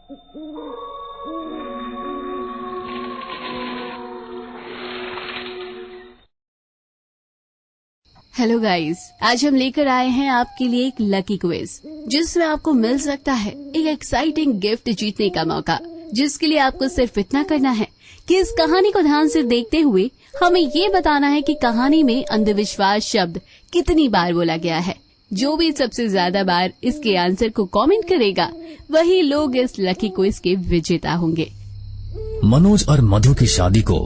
Hello guys, आज हम लेकर आए हैं आपके लिए एक लकी क्विज जिसमें आपको मिल सकता है एक एक्साइटिंग गिफ्ट जीतने का मौका, जिसके लिए आपको सिर्फ इतना करना है कि इस कहानी को ध्यान से देखते हुए हमें ये बताना है कि कहानी में अंधविश्वास शब्द कितनी बार बोला गया है। जो भी सबसे ज्यादा बार इसके आंसर को कमेंट करेगा वही लोग इस लकी क्विज के विजेता होंगे। मनोज और मधु की शादी को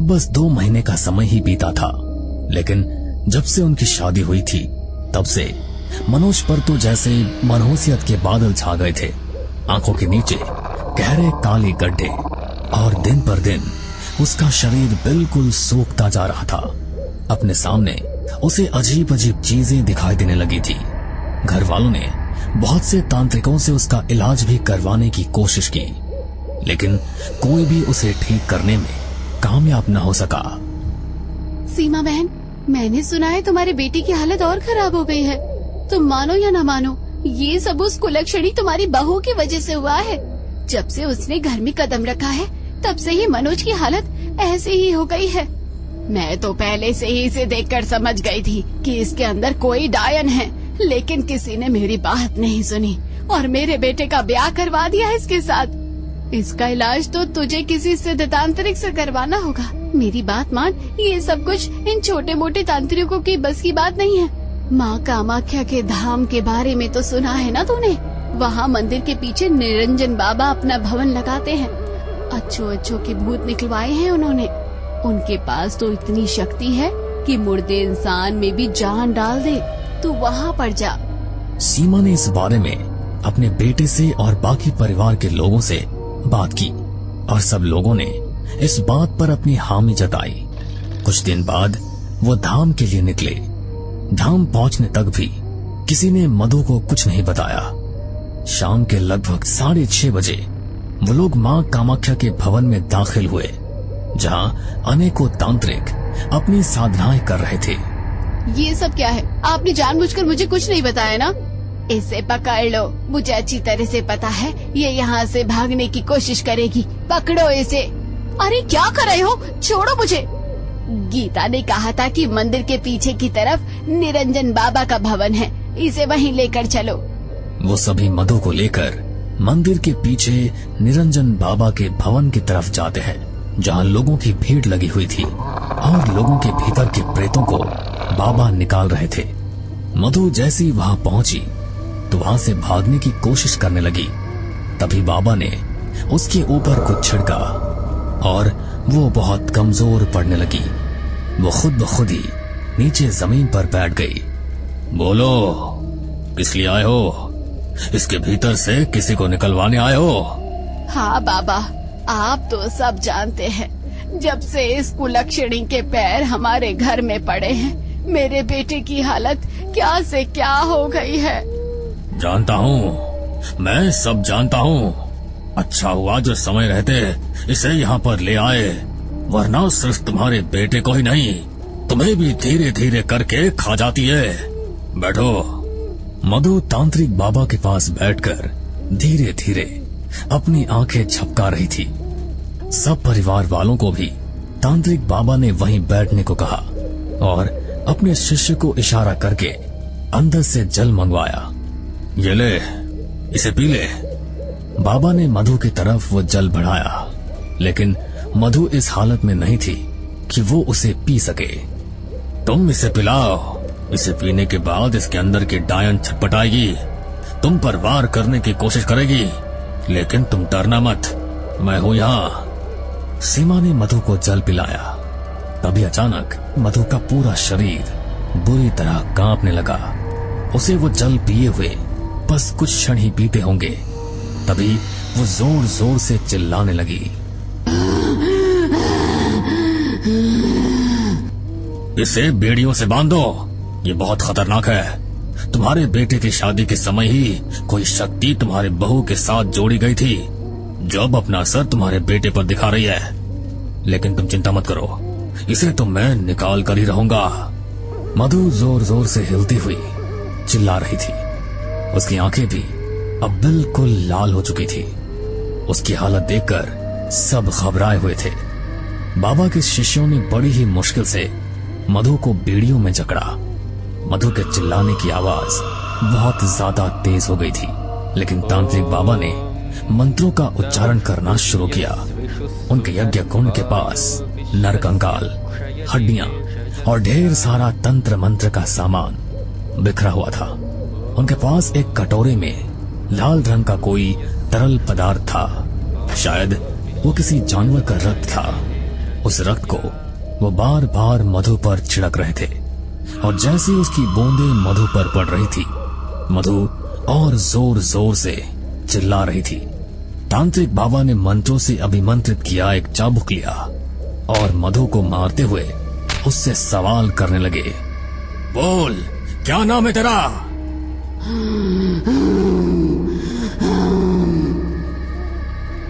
बस 2 महीने का समय ही बीता था, लेकिन जब से उनकी शादी हुई थी तब से मनोज पर तो जैसे मनहूसियत के बादल छा गए थे। आंखों के नीचे गहरे काले गड्ढे और दिन पर दिन उसका शरीर बिल्कुल सूखता जा रहा था। अपने सामने उसे अजीब अजीब चीजें दिखाई देने लगी थी। घर वालों ने बहुत से तांत्रिकों से उसका इलाज भी करवाने की कोशिश की, लेकिन कोई भी उसे ठीक करने में कामयाब न हो सका। सीमा बहन, मैंने सुना है तुम्हारे बेटे की हालत और खराब हो गई है। तुम मानो या न मानो, ये सब उस कुलक्षणी तुम्हारी बहू की वजह से हुआ है। जब से उसने घर में कदम रखा है तब से ही मनोज की हालत ऐसे ही हो गई है। मैं तो पहले से ही इसे देखकर समझ गई थी कि इसके अंदर कोई डायन है, लेकिन किसी ने मेरी बात नहीं सुनी और मेरे बेटे का ब्याह करवा दिया इसके साथ। इसका इलाज तो तुझे किसी सिद्ध तांत्रिक से करवाना होगा। मेरी बात मान, ये सब कुछ इन छोटे मोटे तांत्रिकों की बस की बात नहीं है। माँ कामाख्या के धाम के बारे में तो सुना है ना तूने? वहाँ मंदिर के पीछे निरंजन बाबा अपना भवन लगाते हैं। अच्छों के भूत निकलवाए हैं उन्होंने। उनके पास तो इतनी शक्ति है कि मुर्दे इंसान में भी जान डाल दे। तू वहाँ पर जा। सीमा ने इस बारे में अपने बेटे से और बाकी परिवार के लोगों से बात की और सब लोगों ने इस बात पर अपनी हामी जताई। कुछ दिन बाद वो धाम के लिए निकले। धाम पहुंचने तक भी किसी ने मधु को कुछ नहीं बताया। शाम के लगभग 6:30 बजे वो लोग मां कामाख्या के भवन में दाखिल हुए, जहां अनेकों तांत्रिक अपनी साधनाएं कर रहे थे। ये सब क्या है? आपने जानबूझकर मुझे कुछ नहीं बताया ना? इसे पकड़ लो, मुझे अच्छी तरह से पता है ये यहाँ से भागने की कोशिश करेगी। पकड़ो इसे। अरे क्या कर रहे हो? छोड़ो मुझे। गीता ने कहा था कि मंदिर के पीछे की तरफ निरंजन बाबा का भवन है, इसे वहीं लेकर चलो। वो सभी मधु को लेकर मंदिर के पीछे निरंजन बाबा के भवन की तरफ जाते हैं, जहाँ लोगों की भीड़ लगी हुई थी और लोगों के भीतर के प्रेतों को बाबा निकाल रहे थे। मधु जैसी वहाँ पहुंची तो वहाँ से भागने की कोशिश करने लगी। तभी बाबा ने उसके ऊपर कुछ छिड़का और वो बहुत कमजोर पड़ने लगी। वो खुद ब खुद ही नीचे जमीन पर बैठ गई। बोलो, किस लिए आए हो? इसके भीतर से किसी को निकलवाने आए हो? हाँ बाबा, आप तो सब जानते हैं। जब से इस कुलक्षणी के पैर हमारे घर में पड़े हैं, मेरे बेटे की हालत क्या से क्या हो गई है। जानता हूँ, मैं सब जानता हूँ। अच्छा हुआ जो समय रहते इसे यहाँ पर ले आए, वरना सिर्फ तुम्हारे बेटे को ही नहीं, तुम्हें भी धीरे धीरे करके खा जाती है। बैठो। मधु तांत्रिक बाबा के पास बैठकर धीरे धीरे अपनी आंखें झपका रही थी। सब परिवार वालों को भी तांत्रिक बाबा ने वहीं बैठने को कहा और अपने शिष्य को इशारा करके अंदर से जल मंगवाया। ये ले, इसे पी ले। बाबा ने मधु की तरफ वो जल बढ़ाया, लेकिन मधु इस हालत में नहीं थी कि वो उसे पी सके। तुम इसे पिलाओ। इसे पीने के बाद इसके अंदर की डायन छटपटाएगी, तुम पर वार करने की कोशिश करेगी, लेकिन तुम डरना मत, मैं हूं यहाँ। सीमा ने मधु को जल पिलाया। तभी अचानक मधु का पूरा शरीर बुरी तरह कांपने लगा। उसे वो जल पिए हुए बस कुछ क्षण ही बीते होंगे, तभी वो जोर जोर से चिल्लाने लगी। इसे बेड़ियों से बांधो, ये बहुत खतरनाक है। तुम्हारे बेटे की शादी के समय ही कोई शक्ति तुम्हारे बहू के साथ जोड़ी गई थी, जो अब अपना असर तुम्हारे बेटे पर दिखा रही है। लेकिन तुम चिंता मत करो, इसे तो मैं निकाल कर ही रहूंगा। मधु जोर जोर से हिलती हुई चिल्ला रही थी। उसकी आंखें भी अब बिल्कुल लाल हो चुकी थी। उसकी हालत देखकर सब घबराए हुए थे। बाबा के शिष्यों ने बड़ी ही मुश्किल से मधु को बेड़ियों में जकड़ा। मधु के चिल्लाने की आवाज बहुत ज्यादा तेज हो गई थी, लेकिन तांत्रिक बाबा ने मंत्रों का उच्चारण करना शुरू किया। उनके यज्ञ कुंड के पास नरकंकाल, हड्डियां और ढेर सारा तंत्र मंत्र का सामान बिखरा हुआ था। उनके पास एक कटोरे में लाल रंग का कोई तरल पदार्थ था। शायद वो किसी जानवर का रक्त था। उस रक्त को वो बार बार मधु पर छिड़क रहे थे और जैसे उसकी बूंदें मधु पर पड़ रही थी, मधु और जोर जोर से चिल्ला रही थी। तांत्रिक बाबा ने मंत्रों से अभिमंत्रित किया एक चाबुक लिया और मधु को मारते हुए उससे सवाल करने लगे। बोल, क्या नाम है तेरा?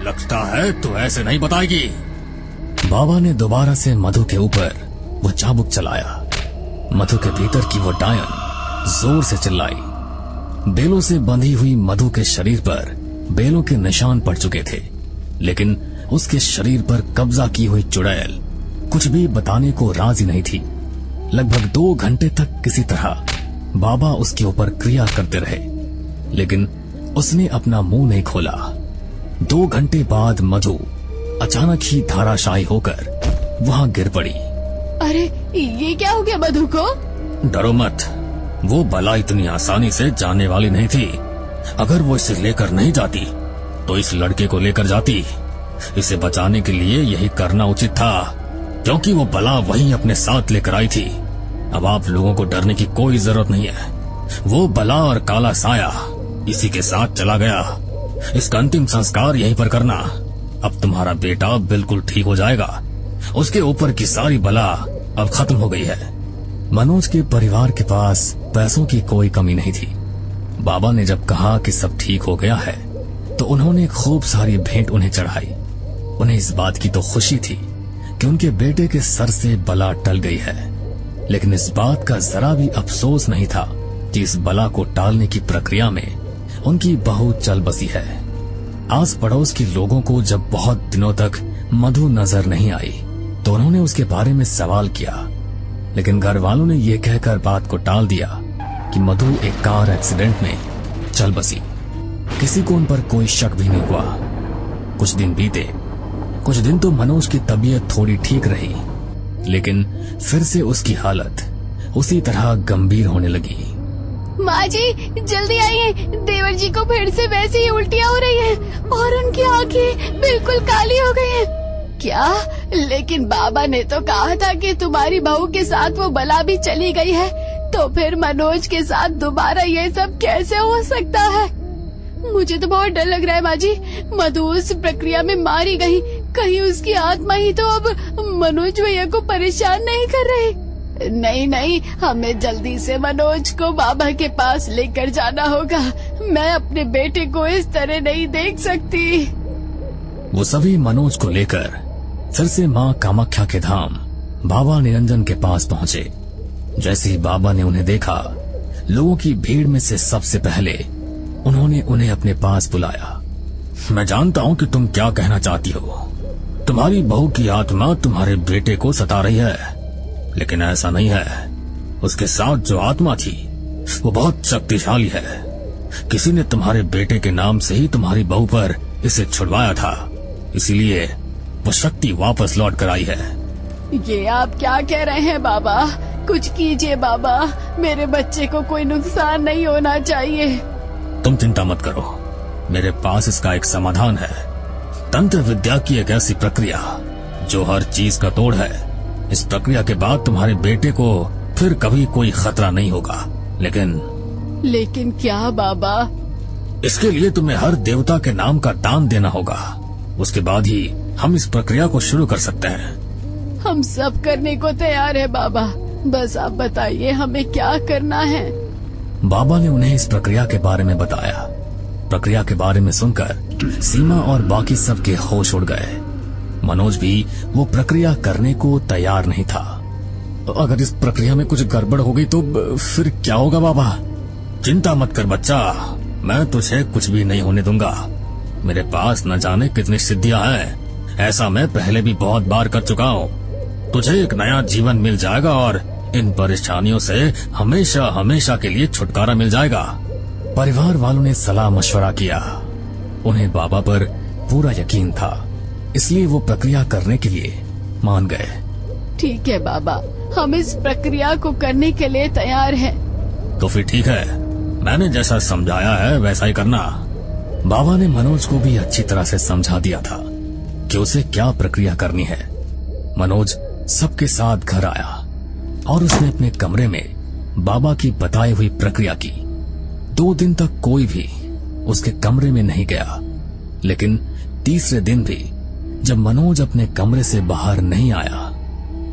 लगता है तू ऐसे नहीं बताएगी। बाबा ने दोबारा से मधु के ऊपर वो चाबुक चलाया। मधु के भीतर की वो डायन जोर से चिल्लाई। बेलों से बंधी हुई मधु के शरीर पर बेलों के निशान पड़ चुके थे, लेकिन उसके शरीर पर कब्जा की हुई चुड़ैल कुछ भी बताने को राजी नहीं थी। लगभग 2 घंटे तक किसी तरह बाबा उसके ऊपर क्रिया करते रहे, लेकिन उसने अपना मुंह नहीं खोला। 2 घंटे बाद मधु अचानक ही धाराशायी होकर वहां गिर पड़ी। अरे ये क्या हो गया मधु को? डरो मत, वो बला इतनी आसानी से जाने वाली नहीं थी। अगर वो इसे लेकर नहीं जाती तो इस लड़के को लेकर जाती। इसे बचाने के लिए यही करना उचित था, क्योंकि वो बला वहीं अपने साथ लेकर आई थी। अब आप लोगों को डरने की कोई जरूरत नहीं है। वो बला और काला साया इसी के साथ चला गया। इसका अंतिम संस्कार यहीं पर करना। अब तुम्हारा बेटा बिल्कुल ठीक हो जाएगा। उसके ऊपर की सारी बला अब खत्म हो गई है। मनोज के परिवार के पास पैसों की कोई कमी नहीं थी। बाबा ने जब कहा कि सब ठीक हो गया है तो उन्होंने खूब सारी भेंट उन्हें चढ़ाई। उन्हें इस बात की तो खुशी थी कि उनके बेटे के सर से बला टल गई है, लेकिन इस बात का जरा भी अफसोस नहीं था कि इस बला को टालने की प्रक्रिया में उनकी बहू चल बसी है। आस पड़ोस के लोगों को जब बहुत दिनों तक मधु नजर नहीं आई तो उन्होंने उसके बारे में सवाल किया, लेकिन घर वालों ने यह कहकर बात को टाल दिया कि मधु एक कार एक्सीडेंट में चल बसी। किसी को उन पर कोई शक भी नहीं हुआ। कुछ दिन बीते। कुछ दिन तो मनोज की तबीयत थोड़ी ठीक रही, लेकिन फिर से उसकी हालत उसी तरह गंभीर होने लगी। माँ जी जल्दी आइए, देवर जी को फिर से वैसे ही उल्टियाँ हो रही हैं और उनकी आंखें बिल्कुल काली हो गई हैं। क्या? लेकिन बाबा ने तो कहा था कि तुम्हारी बहू के साथ वो बला भी चली गई है, तो फिर मनोज के साथ दोबारा ये सब कैसे हो सकता है? मुझे तो बहुत डर लग रहा है माँ जी। मधु उस प्रक्रिया में मारी गई, कहीं उसकी आत्मा ही तो अब मनोज भैया को परेशान नहीं कर रही। नहीं नहीं, हमें जल्दी से मनोज को बाबा के पास लेकर जाना होगा। मैं अपने बेटे को इस तरह नहीं देख सकती। वो सभी मनोज को लेकर फिर से माँ कामाख्या के धाम बाबा निरंजन के पास पहुँचे। जैसे ही बाबा ने उन्हें देखा, लोगों की भीड़ में से सबसे पहले उन्होंने उन्हें अपने पास बुलाया। मैं जानता हूँ कि तुम क्या कहना चाहती हो। तुम्हारी बहू की आत्मा तुम्हारे बेटे को सता रही है, लेकिन ऐसा नहीं है। उसके साथ जो आत्मा थी वो बहुत शक्तिशाली है। किसी ने तुम्हारे बेटे के नाम से ही तुम्हारी बहू पर इसे छुड़वाया था, इसीलिए वो शक्ति वापस लौट कर आई है। ये आप क्या कह रहे हैं बाबा? कुछ कीजिए बाबा, मेरे बच्चे को कोई नुकसान नहीं होना चाहिए। तुम चिंता मत करो, मेरे पास इसका एक समाधान है। तंत्र विद्या की एक ऐसी प्रक्रिया जो हर चीज का तोड़ है। इस प्रक्रिया के बाद तुम्हारे बेटे को फिर कभी कोई खतरा नहीं होगा। लेकिन क्या बाबा? इसके लिए तुम्हें हर देवता के नाम का दान देना होगा। उसके बाद ही हम इस प्रक्रिया को शुरू कर सकते हैं। हम सब करने को तैयार है बाबा, बस आप बताइए हमें क्या करना है। बाबा ने उन्हें इस प्रक्रिया के बारे में बताया। प्रक्रिया के बारे में सुनकर सीमा और बाकी सबके होश उड़ गए। मनोज भी वो प्रक्रिया करने को तैयार नहीं था। अगर इस प्रक्रिया में कुछ गड़बड़ हो गई तो फिर क्या होगा बाबा? चिंता मत कर बच्चा, मैं तुझे कुछ भी नहीं होने दूंगा। मेरे पास न जाने कितनी सिद्धियां हैं। ऐसा मैं पहले भी बहुत बार कर चुका हूँ। तुझे एक नया जीवन मिल जाएगा और इन परेशानियों से हमेशा हमेशा के लिए छुटकारा मिल जाएगा। परिवार वालों ने सलाह मशवरा किया। उन्हें बाबा पर पूरा यकीन था, इसलिए वो प्रक्रिया करने के लिए मान गए। ठीक है बाबा, हम इस प्रक्रिया को करने के लिए तैयार हैं। तो फिर ठीक है, मैंने जैसा समझाया है वैसा ही करना। बाबा ने मनोज को भी अच्छी तरह से समझा दिया था कि उसे क्या प्रक्रिया करनी है। मनोज सबके साथ घर आया और उसने अपने कमरे में बाबा की बताई हुई प्रक्रिया की। 2 दिन तक कोई भी उसके कमरे में नहीं गया, लेकिन तीसरे दिन भी जब मनोज अपने कमरे से बाहर नहीं आया।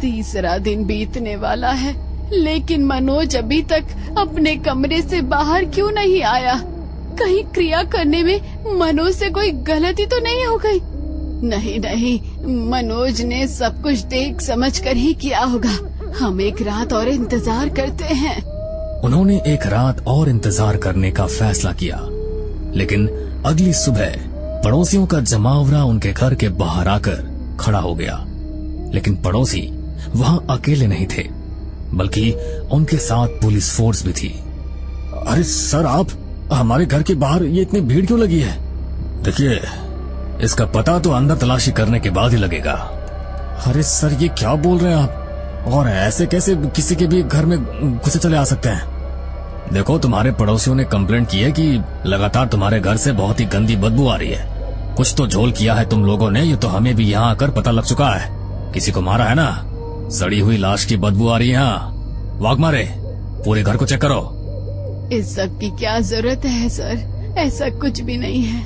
तीसरा दिन बीतने वाला है, लेकिन मनोज अभी तक अपने कमरे से बाहर क्यों नहीं आया? कहीं क्रिया करने में मनोज से कोई गलती तो नहीं हो गई? नहीं नहीं, मनोज ने सब कुछ देख समझ कर ही किया होगा। हम एक रात और इंतजार करते हैं। उन्होंने एक रात और इंतजार करने का फैसला किया, लेकिन अगली सुबह पड़ोसियों का जमावड़ा उनके घर के बाहर आकर खड़ा हो गया। लेकिन पड़ोसी वहां अकेले नहीं थे, बल्कि उनके साथ पुलिस फोर्स भी थी। अरे सर, आप हमारे घर के बाहर ये इतनी भीड़ क्यों लगी है? देखिए, इसका पता तो अंदर तलाशी करने के बाद ही लगेगा। अरे सर, ये क्या बोल रहे हैं आप? और ऐसे कैसे किसी के भी घर में घुसे चले आ सकते हैं? देखो, तुम्हारे पड़ोसियों ने कंप्लेंट की है कि लगातार तुम्हारे घर से बहुत ही गंदी बदबू आ रही है। कुछ तो झोल किया है तुम लोगों ने, ये तो हमें भी यहाँ आकर पता लग चुका है। किसी को मारा है ना? सड़ी हुई लाश की बदबू आ रही है यहाँ। वाघ मारे, पूरे घर को चेक करो। इस सब की क्या जरूरत है सर? ऐसा कुछ भी नहीं है।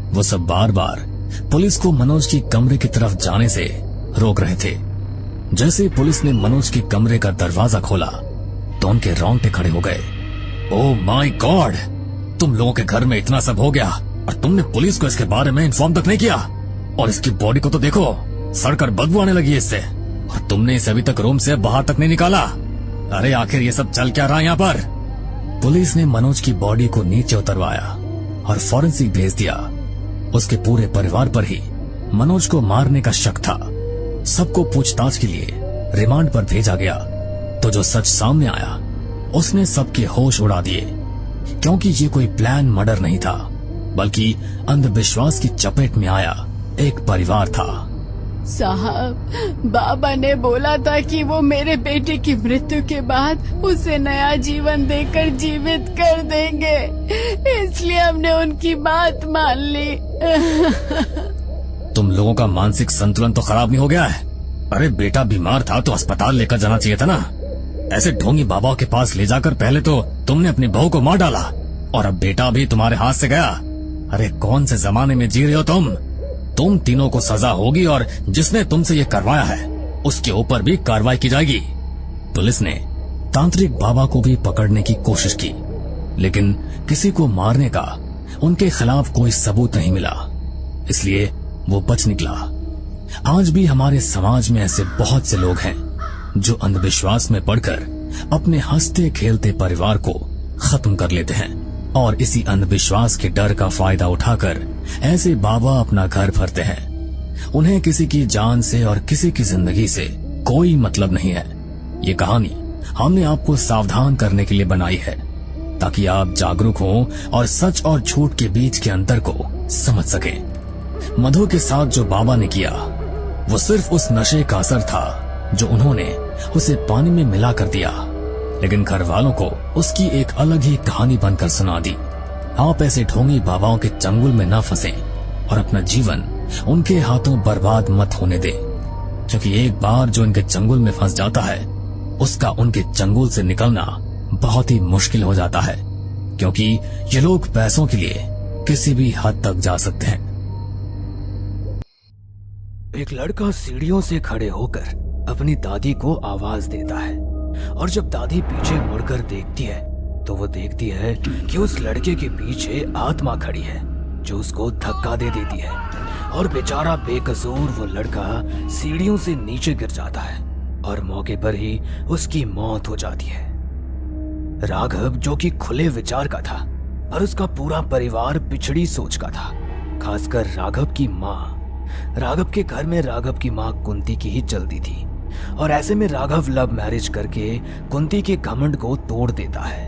वो सब बार बार पुलिस को मनोज की कमरे की तरफ जाने से रोक रहे थे। जैसे ही पुलिस ने मनोज के कमरे का दरवाजा खोला तो उनके रोंगटे खड़े हो गए। ओह माय गॉड, तुम लोगों के घर में इतना सब हो गया और तुमने पुलिस को इसके बारे में इन्फॉर्म तक नहीं किया। और इसकी बॉडी को तो देखो, सड़कर बदबू आने लगी है इससे, और तुमने इसे अभी तक रूम से बाहर तक नहीं निकाला। अरे आखिर ये सब चल क्या रहा है यहाँ पर? पुलिस ने मनोज की बॉडी को नीचे उतरवाया और फॉरेंसिक भेज दिया। उसके पूरे परिवार पर ही मनोज को मारने का शक था। सबको पूछताछ के लिए रिमांड पर भेजा गया, तो जो सच सामने आया उसने सबके होश उड़ा दिए, क्योंकि ये कोई प्लान मर्डर नहीं था, बल्कि अंधविश्वास की चपेट में आया एक परिवार था। साहब, बाबा ने बोला था कि वो मेरे बेटे की मृत्यु के बाद उसे नया जीवन देकर जीवित कर देंगे, इसलिए हमने उनकी बात मान ली। तुम लोगों का मानसिक संतुलन तो खराब नहीं हो गया है? अरे बेटा बीमार था तो अस्पताल लेकर जाना चाहिए था ना। ऐसे ढोंगी बाबाओं के पास ले जाकर पहले तो तुमने अपनी बहू को मार डाला, और अब बेटा भी तुम्हारे हाथ से गया। अरे कौन से जमाने में जी रहे हो तुम? तुम तीनों को सजा होगी और जिसने तुमसे ये करवाया है उसके ऊपर भी कार्रवाई की जाएगी। पुलिस ने तांत्रिक बाबा को भी पकड़ने की कोशिश की, लेकिन किसी को मारने का उनके खिलाफ कोई सबूत नहीं मिला, इसलिए वो बच निकला। आज भी हमारे समाज में ऐसे बहुत से लोग हैं जो अंधविश्वास में पड़कर अपने हंसते खेलते परिवार को खत्म कर लेते हैं, और इसी अंधविश्वास के डर का फायदा उठाकर ऐसे बाबा अपना घर भरते हैं। उन्हें किसी की जान से और किसी की जिंदगी से कोई मतलब नहीं है। ये कहानी हमने आपको सावधान करने के लिए बनाई है, ताकि आप जागरूक हों और सच और झूठ के बीच के अंतर को समझ सकें। मधु के साथ जो बाबा ने किया वो सिर्फ उस नशे का असर था जो उन्होंने उसे पानी में मिला कर दिया, लेकिन घर वालों को उसकी एक अलग ही कहानी बनकर सुना दी। आप ऐसे ढोंगी बाबाओं के चंगुल में न फंसें और अपना जीवन उनके हाथों बर्बाद मत होने दें, क्योंकि एक बार जो इनके चंगुल में फंस जाता है उसका उनके चंगुल से निकलना बहुत ही मुश्किल हो जाता है, क्योंकि ये लोग पैसों के लिए किसी भी हद तक जा सकते हैं। एक लड़का सीढ़ियों से खड़े होकर अपनी दादी को आवाज देता है, और जब दादी पीछे मुड़कर देखती है तो वो देखती है कि उस लड़के के पीछे आत्मा खड़ी है जो उसको धक्का दे देती है, और बेचारा बेकसूर वो लड़का सीढ़ियों से नीचे गिर जाता है और मौके पर ही उसकी मौत हो जाती है। राघव, जो कि खुले विचार का था और उसका पूरा परिवार पिछड़ी सोच का था, खासकर राघव की माँ। राघव के घर में राघव की माँ कुंती की ही चलती थी और ऐसे में राघव लव मैरिज करके कुंती के घमंड को तोड़ देता है।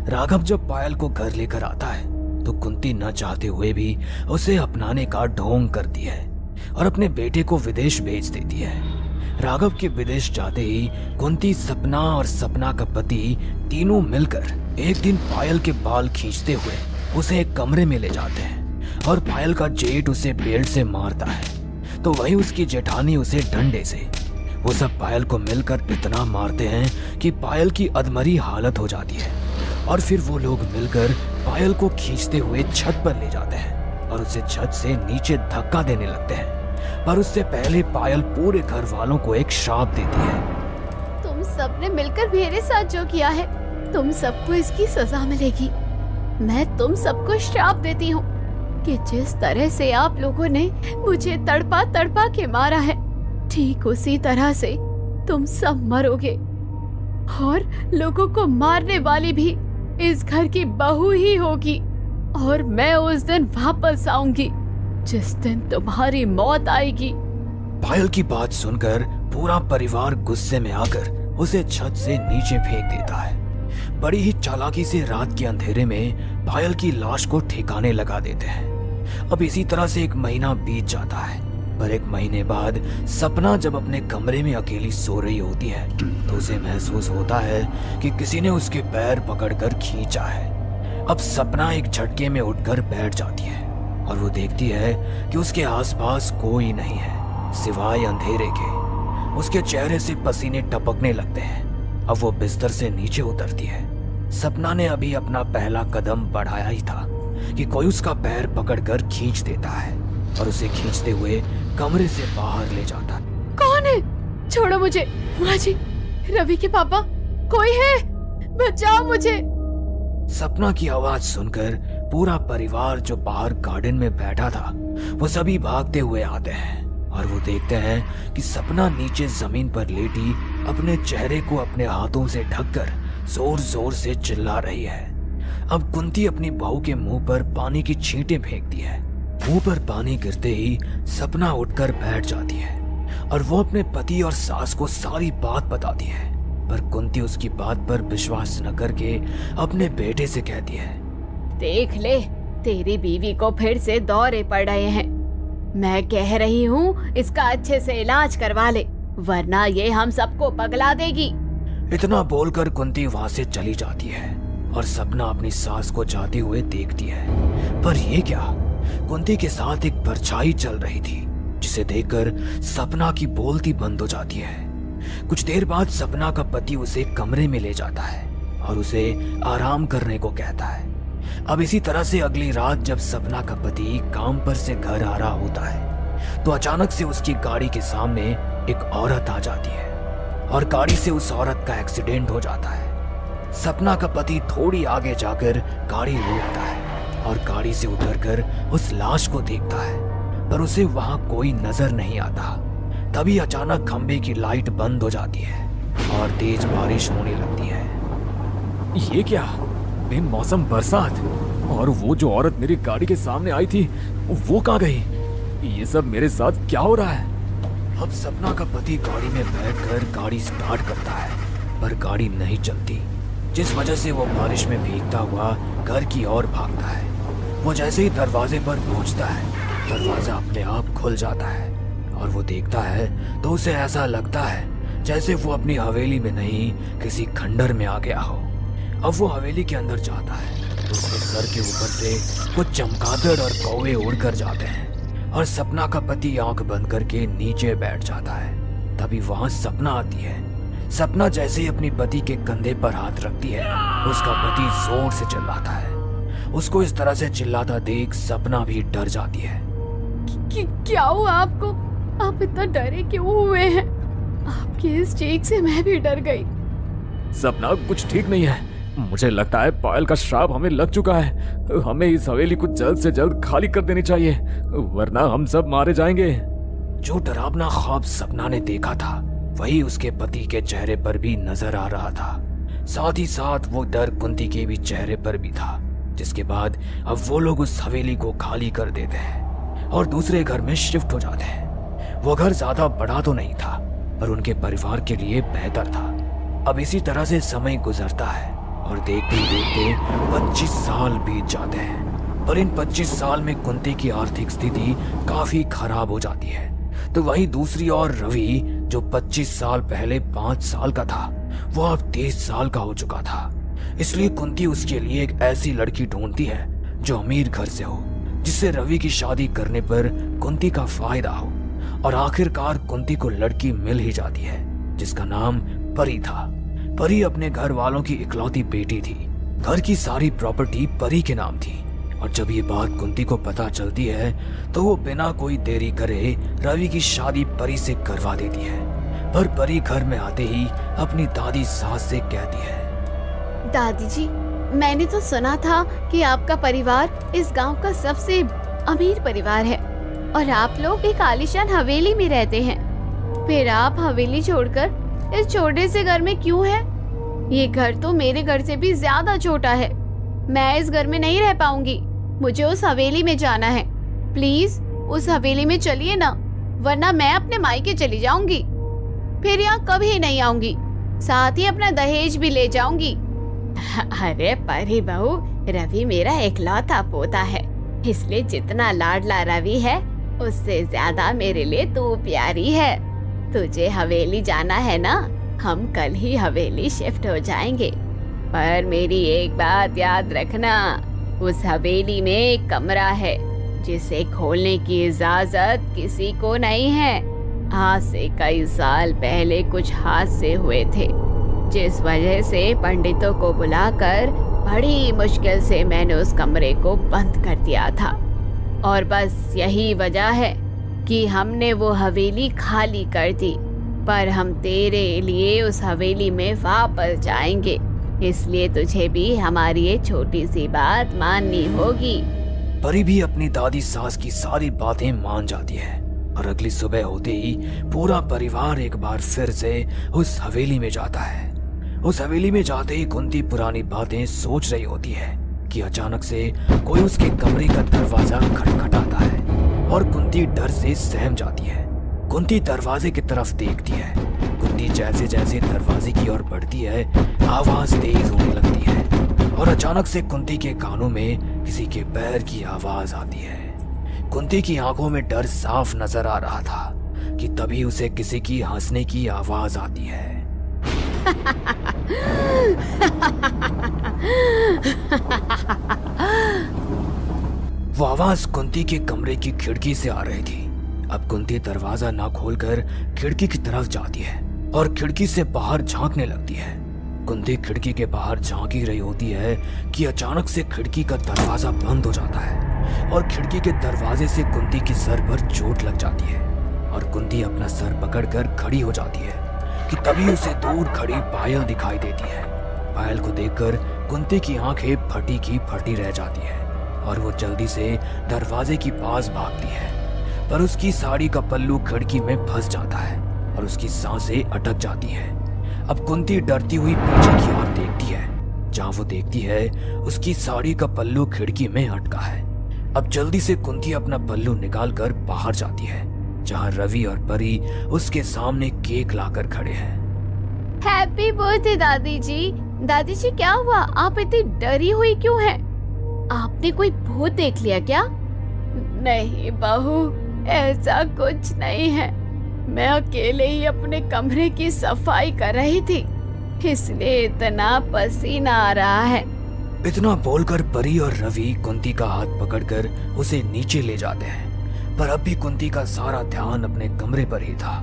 राघव जब पायल को घर लेकर आता है तो कुंती न चाहते हुए भी उसे अपनाने का ढोंग करती है और अपने बेटे को विदेश भेज देती है। राघव के विदेश जाते ही कुंती, सपना और सपना का पति तीनों मिलकर एक दिन पायल के बाल खींचते हुए उसे एक कमरे में ले जाते हैं और पायल का जेठ उसे बेल्ट से मारता है तो वही उसकी जेठानी उसे डंडे से। वो सब पायल को मिलकर इतना मारते हैं कि पायल की अधमरी हालत हो जाती है और फिर वो लोग मिलकर पायल को खींचते हुए छत पर ले जाते हैं और उसे छत से नीचे धक्का देने लगते हैं। पर उससे पहले पायल पूरे घर वालों को एक श्राप देती है। तुम सबने मिलकर मेरे साथ जो किया है, तुम सबको इसकी सजा मिलेगी। मैं तुम सबको श्राप देती हूँ कि जिस तरह से आप लोगों ने मुझे तड़पा तड़पा के मारा है, ठीक उसी तरह से तुम सब मरोगे और लोगों को मारने वाली भी इस घर की बहू ही होगी। और मैं उस दिन वापस आऊंगी जिस दिन तुम्हारी मौत आएगी। पायल की बात सुनकर पूरा परिवार गुस्से में आकर उसे छत से नीचे फेंक देता है। बड़ी ही चालाकी से रात के अंधेरे में पायल की लाश को ठिकाने लगा देते हैं। अब इसी तरह से 1 महीना बीत जाता है। पर 1 महीने बाद सपना जब अपने कमरे में अकेली सो रही होती है तो उसे महसूस होता है कि किसी ने उसके पैर पकड़कर खींचा है। अब सपना एक झटके में उठकर बैठ जाती है और वो देखती है कि उसके आसपास कोई नहीं है सिवाय अंधेरे के। उसके चेहरे से पसीने टपकने लगते हैं। अब वो बिस्तर से नीचे उतरती है। सपना ने अभी अपना पहला कदम बढ़ाया ही था कि कोई उसका पैर पकड़कर खींच देता है और उसे खींचते हुए कमरे से बाहर ले जाता है। कौन है? छोड़ो मुझे। माँ जी, रवि के पापा, कोई है? बचाओ मुझे। सपना की आवाज सुनकर पूरा परिवार जो बाहर गार्डन में बैठा था वो सभी भागते हुए आते हैं और वो देखते हैं कि सपना नीचे जमीन पर लेटी अपने चेहरे को अपने हाथों से ढककर जोर जोर से चिल्ला रही है। अब कुंती अपनी बहू के मुंह पर पानी की छींटें फेंकती है। मुंह पर पानी गिरते ही सपना उठकर बैठ जाती है और वो अपने पति और सास को सारी बात बताती है। पर कुंती उसकी बात पर विश्वास न करके अपने बेटे से कहती है, देख ले, तेरी बीवी को फिर से दौरे पड़ रहे हैं। मैं कह रही हूँ इसका अच्छे से इलाज करवा ले, वरना ये हम सबको पगला देगी। इतना बोलकर कुंती वहाँ से चली जाती है और सपना अपनी सास को जाते हुए देखती है। पर ये क्या, कुंती के साथ एक परछाई चल रही थी जिसे देखकर सपना की बोलती बंद हो जाती है। कुछ देर बाद सपना का पति उसे कमरे में ले जाता है और उसे आराम करने को कहता है। अब इसी तरह से अगली रात जब सपना का पति काम पर से घर आ रहा होता है तो अचानक से उसकी गाड़ी के सामने एक औरत आ जाती है और गाड़ी से उस औरत का एक्सीडेंट हो जाता है। सपना का पति थोड़ी आगे जाकर गाड़ी रोकता है और गाड़ी से उतरकर उस लाश को देखता है, पर उसे वहां कोई नजर नहीं आता। तभी अचानक खंबे की लाइट बंद हो जाती है और तेज बारिश होने लगती है। ये क्या, बेमौसम बरसात, और वो जो औरत मेरी गाड़ी के सामने आई थी वो कहाँ गई? ये सब मेरे साथ क्या हो रहा है? अब सपना का पति गाड़ी में बैठकर गाड़ी स्टार्ट करता है पर गाड़ी नहीं चलती, जिस वजह से वो बारिश में भीगता हुआ घर की ओर भागता है। वो जैसे ही दरवाजे पर पहुंचता है, दरवाजा अपने आप खुल जाता है और वो देखता है तो उसे ऐसा लगता है जैसे वो अपनी हवेली में नहीं किसी खंडर में आ गया हो। अब वो हवेली के अंदर जाता है तो उसके सर के ऊपर से कुछ चमगादड़ और कौवे उड़कर जाते हैं और सपना का पति आंख बंद करके नीचे बैठ जाता है। तभी वहां सपना आती है। सपना जैसे ही अपनी पति के कंधे पर हाथ रखती है, उसका पति जोर से चिल्लाता है। उसको इस तरह से चिल्लाता देख सपना भी डर जाती है। क्या हुआ आपको? आप इतना डरे क्यों हुए हैं? आपकी इस चीख से मैं भी डर गई। सपना, कुछ ठीक नहीं है। मुझे लगता है पायल का श्राप हमें लग चुका है। हमें इस हवेली को जल्द से जल्द खाली कर देनी चाहिए, वरना हम सब मारे जाएंगे। जो डरावना ख्वाब सपना ने देखा था वही उसके पति के चेहरे पर भी नजर आ रहा था। साथ ही साथ वो डर कुंती के भी चेहरे पर भी था, जिसके बाद अब वो लोग उस हवेली को खाली कर देते हैं। और दूसरे घर में शिफ्ट हो जाते हैं। वो घर ज्यादा बड़ा तो नहीं था, पर उनके परिवार के लिए बेहतर था। अब इसी तरह से समय गुजरता है और देखते ही देखते 25 साल बीत जाते हैं। पर इन 25 साल में कुंती की आर्थिक स्थिति काफी खराब हो जाती है। तो वहीं दूसरी ओर रवि, जो 25 साल पहले 5 साल का था, वो अब 30 साल का हो चुका था। इसलिए कुंती उसके लिए एक ऐसी लड़की ढूंढती है जो अमीर घर से हो, जिससे रवि की शादी करने पर कुंती का फायदा हो। और आखिरकार कुंती को लड़की मिल ही जाती है, जिसका नाम परी था। परी अपने घर वालों की इकलौती बेटी थी। घर की सारी प्रॉपर्टी परी के नाम थी। और जब ये बात कुंती को पता चलती है तो वो बिना कोई देरी करे रवि की शादी परी से करवा देती है। पर परी घर में आते ही अपनी दादी सास से कहती है, दादी जी, मैंने तो सुना था कि आपका परिवार इस गांव का सबसे अमीर परिवार है और आप लोग एक आलीशान हवेली में रहते हैं। फिर आप हवेली छोड़कर इस छोटे से घर में क्यों हैं? ये घर तो मेरे घर से भी ज्यादा छोटा है। मैं इस घर में नहीं रह पाऊंगी। मुझे उस हवेली में जाना है। प्लीज उस हवेली में चलिए ना, वरना मैं अपने मायके चली जाऊंगी। फिर यहाँ कभी नहीं आऊंगी। साथ ही अपना दहेज भी ले जाऊंगी। अरे परी बहू, रवि मेरा इकलौता पोता है, इसलिए जितना लाडला रवि है उससे ज्यादा मेरे लिए तू प्यारी है। तुझे हवेली जाना है ना, हम कल ही हवेली शिफ्ट हो जाएंगे। पर मेरी एक बात याद रखना, उस हवेली में एक कमरा है जिसे खोलने की इजाजत किसी को नहीं है। आज से कई साल पहले कुछ हादसे हुए थे, जिस वजह से पंडितों को बुलाकर बड़ी मुश्किल से मैंने उस कमरे को बंद कर दिया था। और बस यही वजह है कि हमने वो हवेली खाली कर दी। पर हम तेरे लिए उस हवेली में वापस जाएंगे, इसलिए तुझे भी हमारी ये छोटी सी बात माननी होगी। परी भी अपनी दादी सास की सारी बातें मान जाती है और अगली सुबह होते ही पूरा परिवार एक बार फिर से उस हवेली में जाता है। उस हवेली में जाते ही कुंती पुरानी बातें सोच रही होती है कि अचानक से कोई उसके कमरे का दरवाजा खटखटाता है और कुंती डर से सहम जाती है। कुंती दरवाजे की तरफ देखती है। कुंती जैसे जैसे दरवाजे की ओर बढ़ती है, आवाज तेज होने लगती है और अचानक से कुंती के कानों में किसी के पैर की आवाज आती है। कुंती की आंखों में डर साफ नजर आ रहा था कि तभी उसे किसी की हंसने की आवाज आती है। वो आवाज कुंती के कमरे की खिड़की से आ रही थी। अब कुंती दरवाजा ना खोलकर खिड़की की तरफ जाती है और खिड़की से बाहर झांकने लगती है। कुंती खिड़की के बाहर झांक ही रही होती है कि अचानक से खिड़की का दरवाजा बंद हो जाता है और खिड़की के दरवाजे से कुंती के सर पर चोट लग जाती है और कुंती अपना सर पकड़कर खड़ी हो जाती है कि तभी उसे दूर खड़ी पायल दिखाई देती है। पायल को देखकर कुंती की आंखें फटी की फटी रह जाती है और वो जल्दी से दरवाजे की पास भागती है। पर उसकी साड़ी का पल्लू खिड़की में फंस जाता है और उसकी सांसें अटक जाती हैं। अब कुंती डरती हुई पीछे की ओर देखती है। जहां वो देखती है उसकी साड़ी का पल्लू खिड़की में अटका है। अब जल्दी से कुंती अपना पल्लू निकालकर बाहर जाती है, जहां रवि और परी उसके सामने केक लाकर खड़े हैं। हैप्पी बर्थडे दादी जी। दादी जी क्या हुआ, आप इतनी डरी हुई क्यों हैं? आपने कोई भूत देख लिया क्या? नहीं बहू, ऐसा कुछ नहीं है। मैं अकेले ही अपने कमरे की सफाई कर रही थी, इसलिए इतना पसीना आ रहा है। इतना बोलकर परी और रवि कुंती का हाथ पकड़कर उसे नीचे ले जाते हैं। पर अब भी कुंती का सारा ध्यान अपने कमरे पर ही था।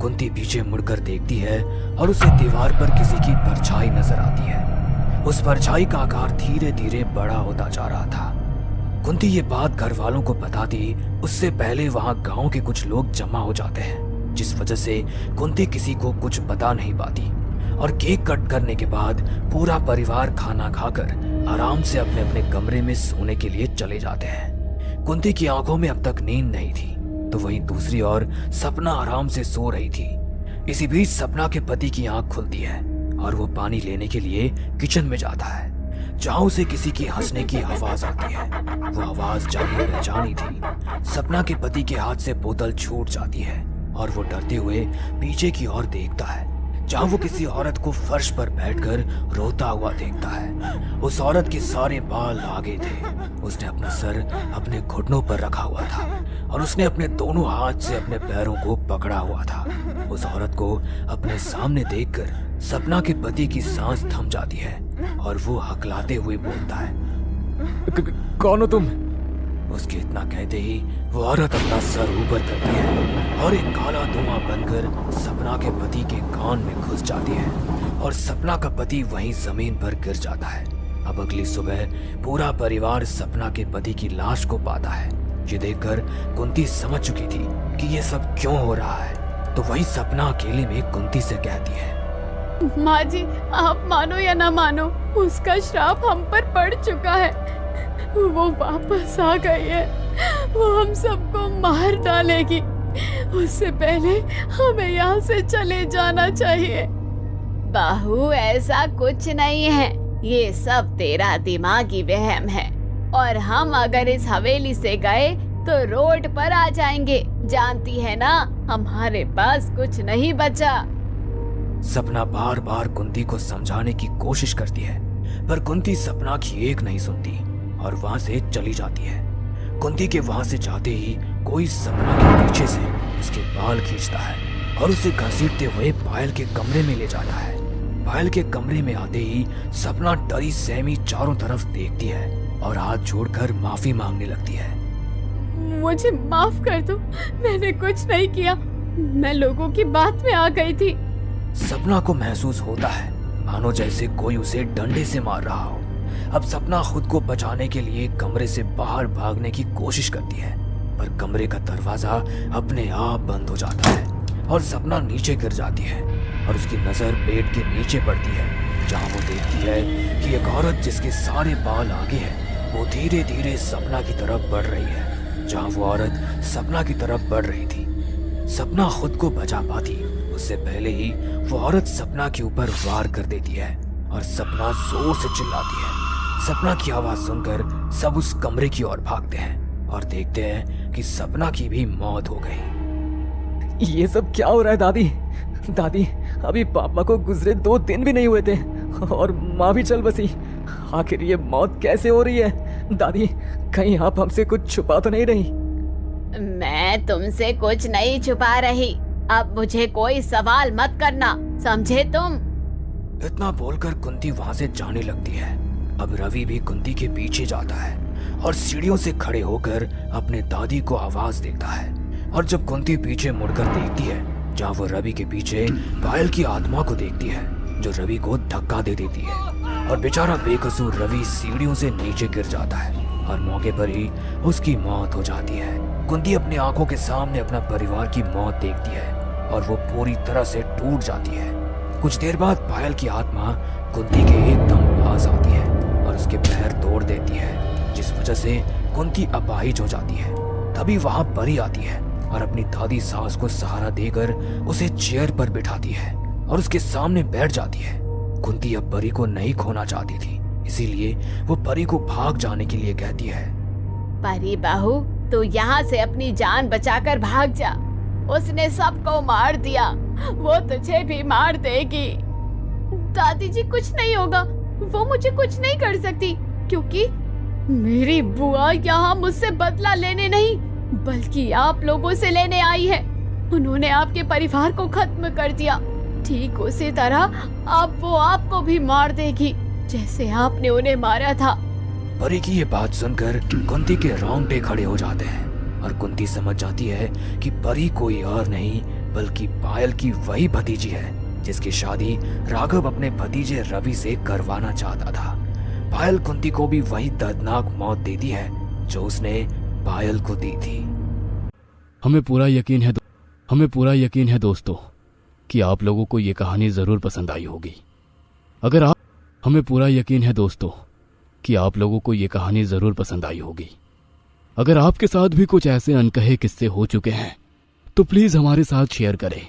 कुंती पीछे मुड़कर देखती है और उसे दीवार पर किसी की परछाई नजर आती है। उस परछाई का आकार धीरे धीरे बड़ा होता जा रहा था। कुंती ये बात घर वालों को बताती उससे पहले वहां गांव के कुछ लोग जमा हो जाते हैं, जिस वजह से कुंती किसी को कुछ बता नहीं पाती। और केक कट करने के बाद पूरा परिवार खाना खाकर आराम से अपने अपने कमरे में सोने के लिए चले जाते हैं। कुंती की आंखों में अब तक नींद नहीं थी, तो वहीं दूसरी ओर सपना आराम से सो रही थी। इसी बीच सपना के पति की आंख खुलती है और वो पानी लेने के लिए किचन में जाता है। जहां उसे किसी की हंसने की आवाज आती है। वो आवाज जानी पहचानी थी। सपना के पति के हाथ से बोतल छूट जाती है और वो डरते हुए पीछे की ओर देखता है, जहां वो किसी औरत को फर्श पर बैठकर रोता हुआ देखता है। उस औरत के सारे बाल आगे थे। उसने अपना सर अपने घुटनों पर रखा हुआ था और उसने अपने दोनों हाथ से अपने पैरों को पकड़ा हुआ था। उस औरत को अपने सामने देखकर सपना के पति की सांस थम जाती है और वो हकलाते हुए बोलता है, कौन हो तुम? उसके इतना कहते ही वो औरत अपना सर ऊपर करती है और एक काला धुआं बनकर सपना के पति के कान में घुस जाती है और सपना का पति वहीं जमीन पर गिर जाता है। अब अगली सुबह पूरा परिवार सपना के पति की लाश को पाता है। ये देखकर कुंती समझ चुकी थी कि ये सब क्यों हो रहा है, तो वही सपना अकेले में कुंती से कहती है, माँ जी, आप मानो या ना मानो, उसका श्राप हम पर पड़ चुका है। वो वापस आ गई है। वो हम सबको मार डालेगी। उससे पहले हमें यहाँ से चले जाना चाहिए। बहू, ऐसा कुछ नहीं है, ये सब तेरा दिमागी वहम है। और हम अगर इस हवेली से गए तो रोड पर आ जाएंगे। जानती है ना, हमारे पास कुछ नहीं बचा। सपना बार बार कुंती को समझाने की कोशिश करती है, पर कुंती सपना की एक नहीं सुनती और वहां से चली जाती है। कुंती के वहां से जाते ही कोई सपना के पीछे से उसके बाल खींचता है और उसे घसीटते हुए पायल के कमरे में ले जाता है। पायल के कमरे में आते ही सपना डरी सहमी चारों तरफ देखती है और हाथ जोड़कर माफी मांगने लगती है। मुझे माफ कर दो, मैंने कुछ नहीं किया। मैं लोगों की बात में आ गई थी। सपना को महसूस होता है मानो जैसे कोई उसे डंडे से मार रहा हो। अब सपना खुद को बचाने के लिए कमरे से बाहर भागने की कोशिश करती है, पर कमरे का दरवाजा अपने आप बंद हो जाता है और सपना नीचे गिर जाती है और उसकी नजर बेड के नीचे पड़ती है, जहां वो देखती है कि एक औरत जिसके सारे बाल आगे है वो धीरे धीरे सपना की तरफ बढ़ रही है। जहां वो औरत सपना की तरफ बढ़ रही थी, सपना खुद को बचा पाती उससे पहले ही वो औरत सपना के ऊपर वार कर देती है और सपना जोर से चिल्लाती है। सपना की आवाज सुनकर सब उस कमरे की ओर भागते हैं और देखते हैं कि सपना की भी मौत हो गई। ये सब क्या हो रहा है दादी? दादी, अभी पापा को गुजरे 2 दिन भी नहीं हुए थे और माँ भी चल बसी। आखिर ये मौत कैसे हो रही है? दादी, कहीं आप हमसे कुछ छुपा तो नहीं रही? मैं तुमसे कुछ नहीं छुपा रही। अब मुझे कोई सवाल मत करना, समझे तुम? इतना बोलकर कुंती वहां से जाने लगती है। अब रवि भी कुंती के पीछे जाता है और सीढ़ियों से खड़े होकर अपने दादी को आवाज देता है। और जब कुंती पीछे मुड़कर देखती है, जहाँ वो रवि के पीछे पायल की आत्मा को देखती है, जो रवि को धक्का दे देती है और बेचारा बेकसूर रवि सीढ़ियों से नीचे गिर जाता है और मौके पर ही उसकी मौत हो जाती है। कुंती अपनी आंखों के सामने अपना परिवार की मौत देखती है और वो पूरी तरह से टूट जाती है। कुछ देर बाद पायल की आत्मा कुंती के एकदम पास आती है और उसके पैर तोड़ देती है, जिस वजह से कुंती अपाहिज हो जाती है। तभी वहां परी आती है और अपनी दादी सास को सहारा देकर उसे चेयर पर बिठाती है और उसके सामने बैठ जाती है। कुंती अब परी को नहीं खोना चाहती थी, इसीलिए वो परी को भाग जाने के लिए कहती है। परी बहू, तू यहाँ से अपनी जान बचाकर भाग जा। उसने सबको मार दिया, वो तुझे भी मार देगी। दादी जी, कुछ नहीं होगा, वो मुझे कुछ नहीं कर सकती, क्योंकि मेरी बुआ यहाँ मुझसे बदला लेने नहीं बल्कि आप लोगों से लेने आई है। उन्होंने आपके परिवार को खत्म कर दिया। ठीक उसी तरह अब वो आपको भी मार देगी, जैसे आपने उन्हें मारा था। परी की ये बात सुनकर कुंती के रोंगटे खड़े हो जाते हैं और कुंती समझ जाती है कि परी कोई और नहीं बल्कि पायल की वही भतीजी है जिसकी शादी राघव अपने भतीजे रवि से करवाना चाहता था। पायल कुंती को भी वही दर्दनाक मौत देती है जो उसने पायल को दी थी। हमें पूरा यकीन है दोस्तों कि आप लोगों को ये कहानी जरूर पसंद आई होगी। अगर आपके साथ भी कुछ ऐसे अनकहे किस्से हो चुके हैं तो प्लीज हमारे साथ शेयर करें।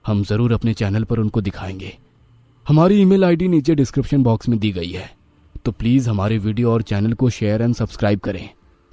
हम जरूर अपने चैनल पर उनको दिखाएंगे। हमारी ईमेल आईडी नीचे डिस्क्रिप्शन बॉक्स में दी गई है, तो प्लीज़ हमारे वीडियो और चैनल को शेयर एंड सब्सक्राइब करें।